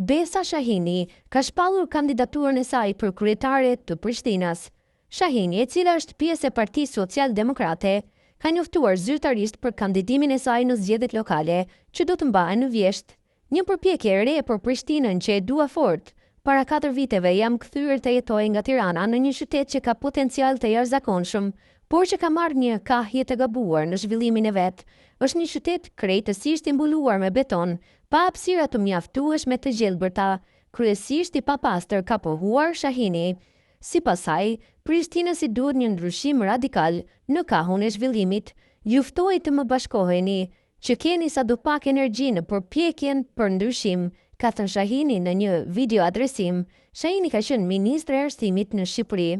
Besa Shahini ka shpallur kandidaturën e saj për kryetare të Prishtinës. Shahini, e cila është pjesë e Partisë Social-Demokrate, ka njoftuar zyrtarisht për kandidimin e saj në zgjedhjet lokale, që do të mbahen në vjesht. Një përpjekje e re për Prishtinën që e dua fort. Para 4 viteve jam kthyer të jetoj nga Tirana në një qytet që ka potencial të jashtëzakonshëm, por që ka marrë një kahje të gabuar në zhvillimin e vet. Është një qytet krejtësisht i mbuluar me beton, pa hapësira të mjaftueshme të gjelbërta, kryesisht i papastër, ka pohuar Shahini. Sipas saj, Prishtinës i duhet një ndryshim radikal në kahun e zhvillimit. Ju ftoj të më bashkoheni, që keni sadopak energji në përpjekjen për ndryshim, ka thënë Shahini në një video adresim. Shahini ka qenë ministre e arsimit në Shqipëri.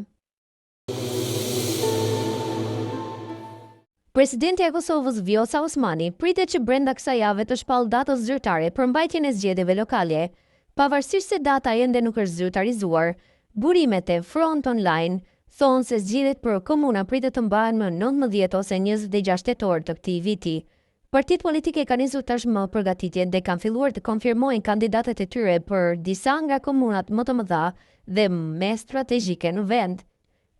Presidenti e Kosovës Vjosa Osmani pritet që brenda kësaj jave të shpallë datës zyrtare për mbajtjen e zgjedhjeve lokale. Pavarësisht se data ende nuk është zyrtarizuar, burimet e Front Online thonë se zgjedhjet për komuna pritet të mbahen më 19 ose 26 tetor të këtij viti. Partitë politike kanë nisur tashmë përgatitjen dhe kanë filluar të konfirmojnë kandidatët e tyre për disa nga komunat më të mëdha dhe më strategjike në vend.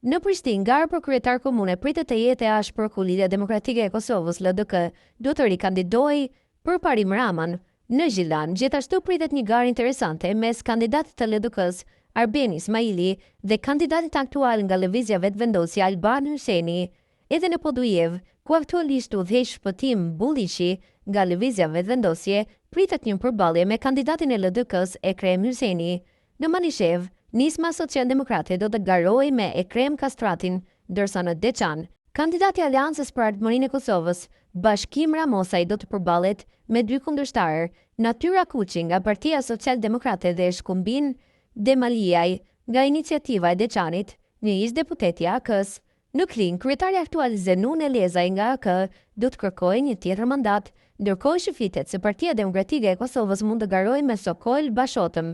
Në Prishtinë, gara për kryetar komune pritet të jetë e ashpër për Koalicia Demokratike e Kosovës LDK do të rikandidojë përpari Raman. Në Zhilan, gjithashtu pritet një garë interesante mes kandidatit të LDK-s Arbeni Ismaili dhe kandidatit aktual nga lëvizja vetvendosje Alban Hyseni. Edhe në Podujev, ku aktualisht udhëheq Shpëtim Bulliqi nga lëvizja vetvendosje, pritet një përballje me kandidatin e LDK-s Ekrem Hyseni. Në Manishev, Nisma Social-Demokrate do të garojë me Ekrem Kastratin, ndërsa në Deçan, kandidati i Aleancës për Ardhmërinë e Kosovës, Bashkim Ramosaj, do të përballet me 2 kundërshtarë, Natyra Kuçi nga Partia Social-Demokrate dhe Shkumbin Demaliaj nga Iniciativa e Deçanit, një ish-deputet i AK-s. Në Kling, kryetari aktual Zenun Elezaj nga AK do të kërkojë një tjetër mandat, ndërkohë që fitet se Partia Demokratike e Kosovës mund të garojë me Sokol Bashotëm.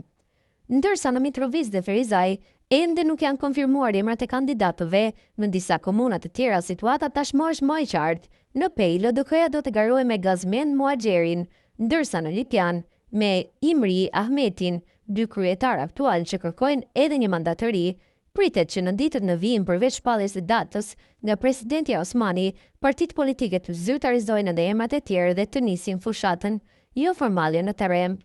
Ndërsa në Mitrovic dhe Ferizaj, ende nuk janë konfirmuar emrat e kandidatëve, në disa komuna të tjera situata tashmë është më e qartë. Në Pejë, LDK-ja do të garojë me Gazmen Muhaxherin, ndërsa në Lipjan me Imri Ahmetin, 2 kryetar aktual që kërkojnë edhe një mandat të ri. Pritet që në ditët në vijim përveç shpalljes së datës nga presidenti Osmani, partitë politike të zyrtarizojnë edhe emrat e tjerë dhe të nisin fushatën jo formale në terren.